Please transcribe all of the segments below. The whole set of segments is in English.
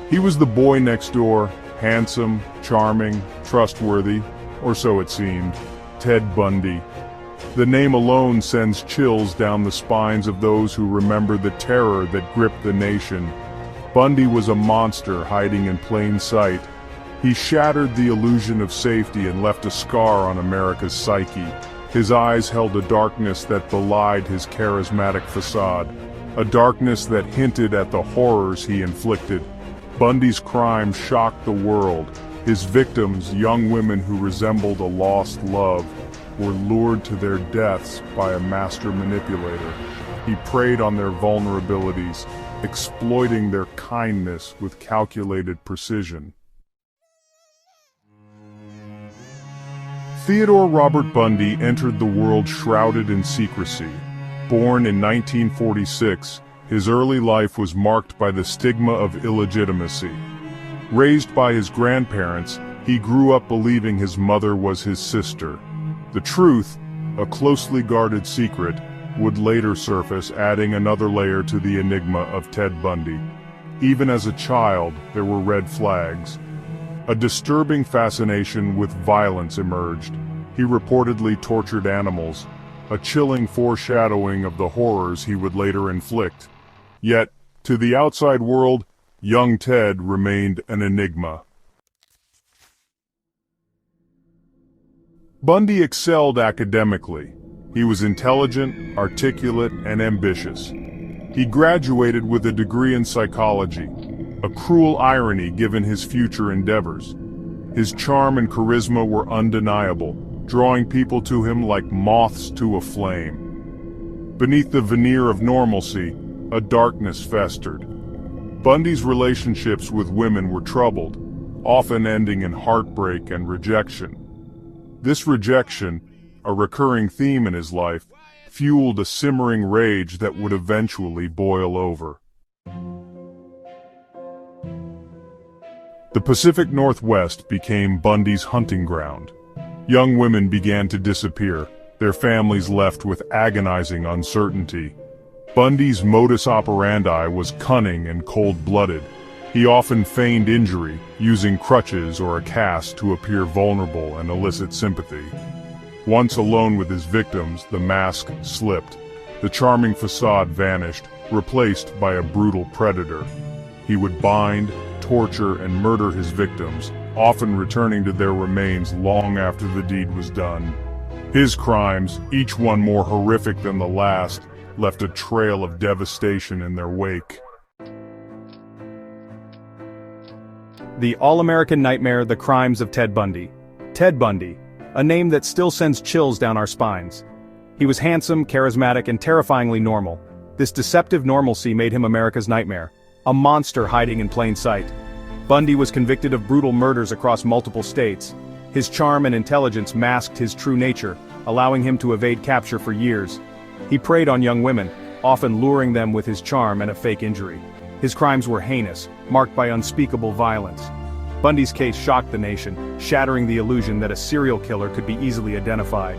He was the boy next door, handsome, charming, trustworthy, or so it seemed, Ted Bundy. The name alone sends chills down the spines of those who remember the terror that gripped the nation. Bundy was a monster hiding in plain sight. He shattered the illusion of safety and left a scar on America's psyche. His eyes held a darkness that belied his charismatic facade, a darkness that hinted at the horrors he inflicted. Bundy's crimes shocked the world. His victims, young women who resembled a lost love, were lured to their deaths by a master manipulator. He preyed on their vulnerabilities, exploiting their kindness with calculated precision. Theodore Robert Bundy entered the world shrouded in secrecy. Born in 1946, his early life was marked by the stigma of illegitimacy. Raised by his grandparents, he grew up believing his mother was his sister. The truth, a closely guarded secret, would later surface, adding another layer to the enigma of Ted Bundy. Even as a child, there were red flags. A disturbing fascination with violence emerged. He reportedly tortured animals, a chilling foreshadowing of the horrors he would later inflict. Yet, to the outside world, young Ted remained an enigma. Bundy excelled academically. He was intelligent, articulate, and ambitious. He graduated with a degree in psychology, a cruel irony given his future endeavors. His charm and charisma were undeniable, drawing people to him like moths to a flame. Beneath the veneer of normalcy, a darkness festered. Bundy's relationships with women were troubled, often ending in heartbreak and rejection. This rejection, a recurring theme in his life, fueled a simmering rage that would eventually boil over. The Pacific Northwest became Bundy's hunting ground. Young women began to disappear, their families left with agonizing uncertainty. Bundy's modus operandi was cunning and cold-blooded. He often feigned injury, using crutches or a cast to appear vulnerable and elicit sympathy. Once alone with his victims, the mask slipped. The charming facade vanished, replaced by a brutal predator. He would bind, torture, and murder his victims, often returning to their remains long after the deed was done. His crimes, each one more horrific than the last, left a trail of devastation in their wake. The All-American Nightmare: The Crimes of Ted Bundy. Ted Bundy, a name that still sends chills down our spines. He was handsome, charismatic, and terrifyingly normal. This deceptive normalcy made him America's nightmare, a monster hiding in plain sight. Bundy was convicted of brutal murders across multiple states. His charm and intelligence masked his true nature, allowing him to evade capture for years. He preyed on young women, often luring them with his charm and a fake injury. His crimes were heinous, marked by unspeakable violence. Bundy's case shocked the nation, shattering the illusion that a serial killer could be easily identified.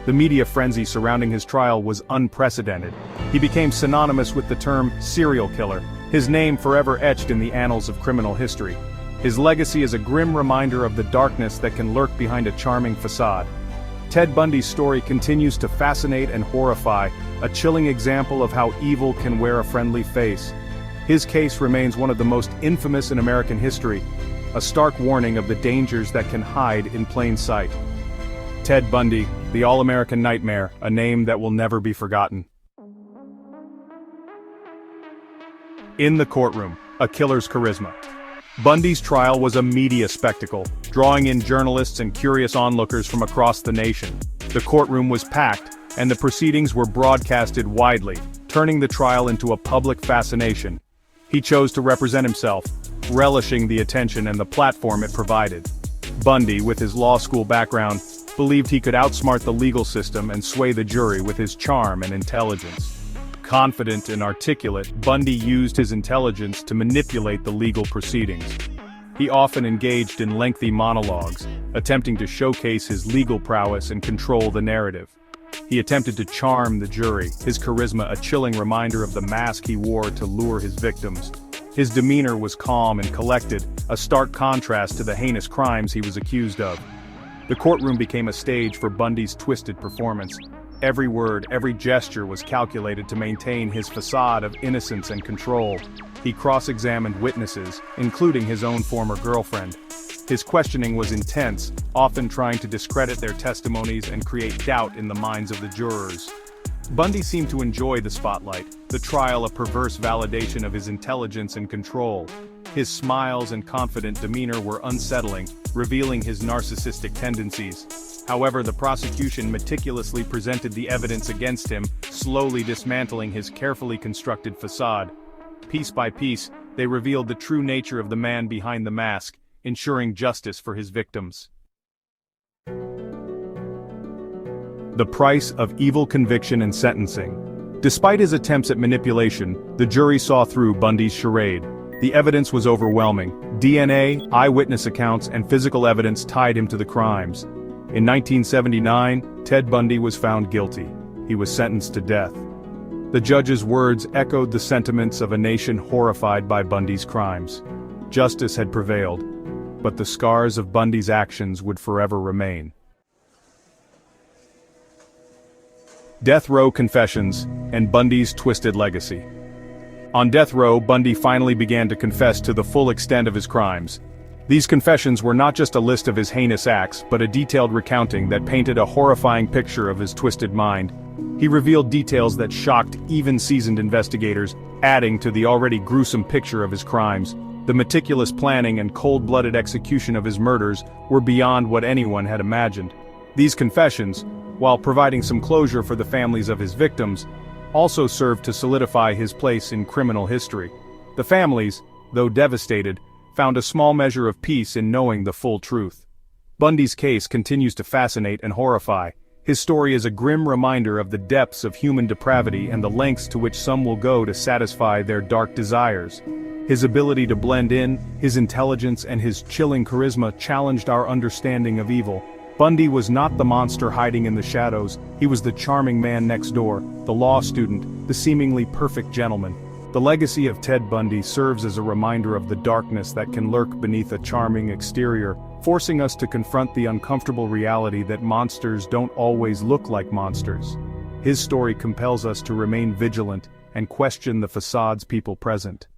The media frenzy surrounding his trial was unprecedented. He became synonymous with the term serial killer, his name forever etched in the annals of criminal history. His legacy is a grim reminder of the darkness that can lurk behind a charming facade. Ted Bundy's story continues to fascinate and horrify, a chilling example of how evil can wear a friendly face. His case remains one of the most infamous in American history, a stark warning of the dangers that can hide in plain sight. Ted Bundy, the All-American Nightmare, a name that will never be forgotten. In the courtroom, a killer's charisma. Bundy's trial was a media spectacle, drawing in journalists and curious onlookers from across the nation. The courtroom was packed, and the proceedings were broadcasted widely, turning the trial into a public fascination. He chose to represent himself, relishing the attention and the platform it provided. Bundy, with his law school background, believed he could outsmart the legal system and sway the jury with his charm and intelligence. Confident and articulate, Bundy used his intelligence to manipulate the legal proceedings. He often engaged in lengthy monologues, attempting to showcase his legal prowess and control the narrative. He attempted to charm the jury, his charisma a chilling reminder of the mask he wore to lure his victims. His demeanor was calm and collected, a stark contrast to the heinous crimes he was accused of. The courtroom became a stage for Bundy's twisted performance. Every word, every gesture was calculated to maintain his facade of innocence and control. He cross-examined witnesses, including his own former girlfriend. His questioning was intense, often trying to discredit their testimonies and create doubt in the minds of the jurors. Bundy seemed to enjoy the spotlight, the trial a perverse validation of his intelligence and control. His smiles and confident demeanor were unsettling, revealing his narcissistic tendencies. However, the prosecution meticulously presented the evidence against him, slowly dismantling his carefully constructed facade. Piece by piece, they revealed the true nature of the man behind the mask, ensuring justice for his victims. The price of evil conviction and sentencing. Despite his attempts at manipulation, the jury saw through Bundy's charade. The evidence was overwhelming. DNA, eyewitness accounts, and physical evidence tied him to the crimes. In 1979, Ted Bundy was found guilty. He was sentenced to death. The judge's words echoed the sentiments of a nation horrified by Bundy's crimes. Justice had prevailed, but the scars of Bundy's actions would forever remain. Death Row Confessions and Bundy's Twisted Legacy. On death row, Bundy finally began to confess to the full extent of his crimes. These confessions were not just a list of his heinous acts, but a detailed recounting that painted a horrifying picture of his twisted mind. He revealed details that shocked even seasoned investigators, adding to the already gruesome picture of his crimes. The meticulous planning and cold-blooded execution of his murders were beyond what anyone had imagined. These confessions, while providing some closure for the families of his victims, also served to solidify his place in criminal history. The families, though devastated, found a small measure of peace in knowing the full truth. Bundy's case continues to fascinate and horrify. His story is a grim reminder of the depths of human depravity and the lengths to which some will go to satisfy their dark desires. His ability to blend in, his intelligence, and his chilling charisma challenged our understanding of evil. Bundy was not the monster hiding in the shadows. He was the charming man next door, the law student, the seemingly perfect gentleman. The legacy of Ted Bundy serves as a reminder of the darkness that can lurk beneath a charming exterior, forcing us to confront the uncomfortable reality that monsters don't always look like monsters. His story compels us to remain vigilant and question the facades people present.